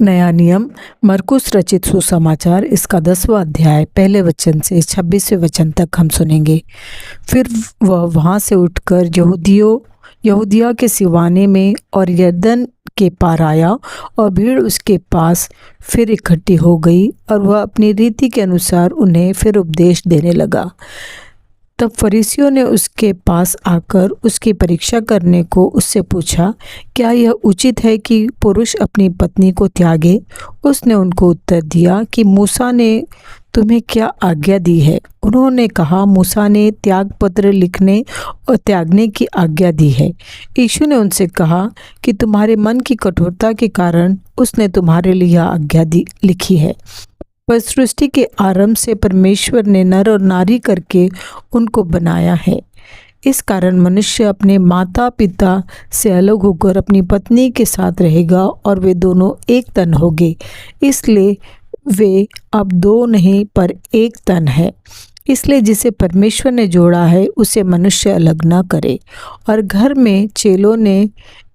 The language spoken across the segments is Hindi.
नया नियम मरकुस रचित सुसमाचार इसका 10वां अध्याय पहले वचन से 26वें वचन तक हम सुनेंगे। फिर वह वहाँ से उठकर यहूदिया के सिवाने में और यरदन के पार आया और भीड़ उसके पास फिर इकट्ठी हो गई और वह अपनी रीति के अनुसार उन्हें फिर उपदेश देने लगा। तब फरीसियों ने उसके पास आकर उसकी परीक्षा करने को उससे पूछा, क्या यह उचित है कि पुरुष अपनी पत्नी को त्यागे? उसने उनको उत्तर दिया कि मूसा ने तुम्हें क्या आज्ञा दी है? उन्होंने कहा, मूसा ने त्याग पत्र लिखने और त्यागने की आज्ञा दी है। यीशु ने उनसे कहा कि तुम्हारे मन की कठोरता के कारण उसने तुम्हारे लिए यह आज्ञा लिखी है। पर सृष्टि के आरंभ से परमेश्वर ने नर और नारी करके उनको बनाया है। इस कारण मनुष्य अपने माता पिता से अलग होकर अपनी पत्नी के साथ रहेगा और वे दोनों एक तन होंगे। इसलिए वे अब दो नहीं पर एक तन है। इसलिए जिसे परमेश्वर ने जोड़ा है उसे मनुष्य अलग ना करे। और घर में चेलों ने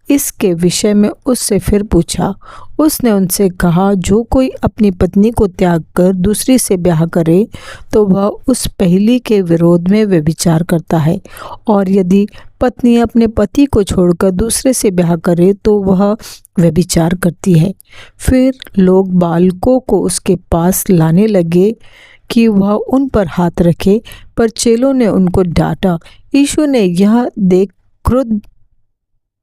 इसके विषय में उससे फिर पूछा। उसने उनसे कहा, जो कोई अपनी पत्नी को त्याग कर दूसरी से ब्याह करे तो वह उस पहली के विरोध में व्यभिचार करता है, और यदि पत्नी अपने पति को छोड़कर दूसरे से ब्याह करे तो वह व्यभिचार करती है। फिर लोग बालकों को उसके पास लाने लगे कि वह उन पर हाथ रखे, पर चेलों ने उनको डांटा। यीशु ने यह देख क्रुद्ध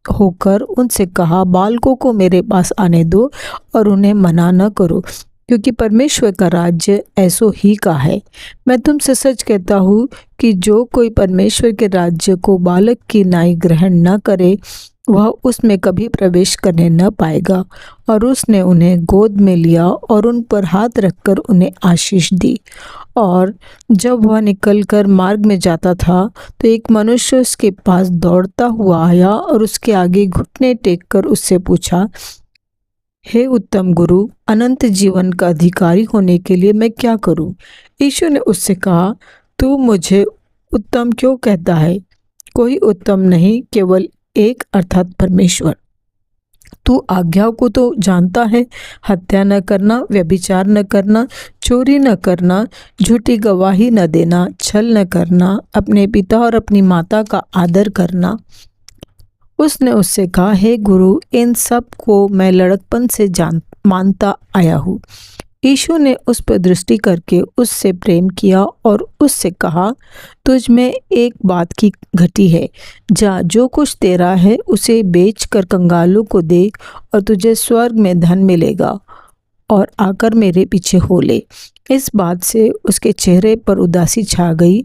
होकर उनसे कहा, बालकों को मेरे पास आने दो और उन्हें मना न करो, क्योंकि परमेश्वर का राज्य ऐसो ही का है। मैं तुमसे सच कहता हूँ कि जो कोई परमेश्वर के राज्य को बालक की नाई ग्रहण न करे वह उसमें कभी प्रवेश करने न पाएगा। और उसने उन्हें गोद में लिया और उन पर हाथ रखकर उन्हें आशीष दी। और जब वह निकलकर मार्ग में जाता था तो एक मनुष्य उसके पास दौड़ता हुआ आया और उसके आगे घुटने टेककर उससे पूछा, हे उत्तम गुरु, अनंत जीवन का अधिकारी होने के लिए मैं क्या करूं? यीशु ने उससे कहा, तू मुझे उत्तम क्यों कहता है? कोई उत्तम नहीं, केवल एक, अर्थात परमेश्वर। तू आज्ञाओं को तो जानता है, हत्या न करना, व्यभिचार न करना, चोरी न करना, झूठी गवाही न देना, छल न करना, अपने पिता और अपनी माता का आदर करना। उसने उससे कहा, हे गुरु, इन सब को मैं लड़कपन से मानता आया हूँ। यीशु ने उस पर दृष्टि करके उससे प्रेम किया और उससे कहा, तुझ में एक बात की घटी है। जा, जो कुछ तेरा है उसे बेचकर कंगालों को दे और तुझे स्वर्ग में धन मिलेगा, और आकर मेरे पीछे हो ले। इस बात से उसके चेहरे पर उदासी छा गई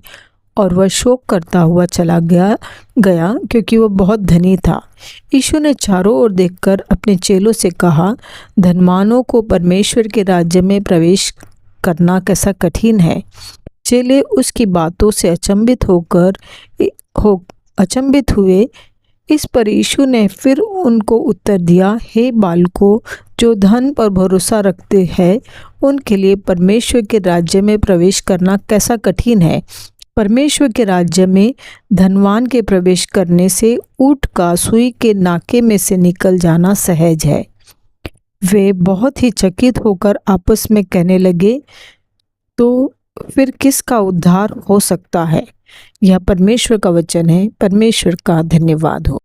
और वह शोक करता हुआ चला गया क्योंकि वह बहुत धनी था। यीशु ने चारों ओर देखकर अपने चेलों से कहा, धनवानों को परमेश्वर के राज्य में प्रवेश करना कैसा कठिन है। चेले उसकी बातों से अचंभित हुए। इस पर यीशु ने फिर उनको उत्तर दिया, हे बालकों, जो धन पर भरोसा रखते हैं उनके लिए परमेश्वर के राज्य में प्रवेश करना कैसा कठिन है। परमेश्वर के राज्य में धनवान के प्रवेश करने से ऊँट का सुई के नाके में से निकल जाना सहज है। वे बहुत ही चकित होकर आपस में कहने लगे, तो फिर किसका उद्धार हो सकता है? यह परमेश्वर का वचन है। परमेश्वर का धन्यवाद हो।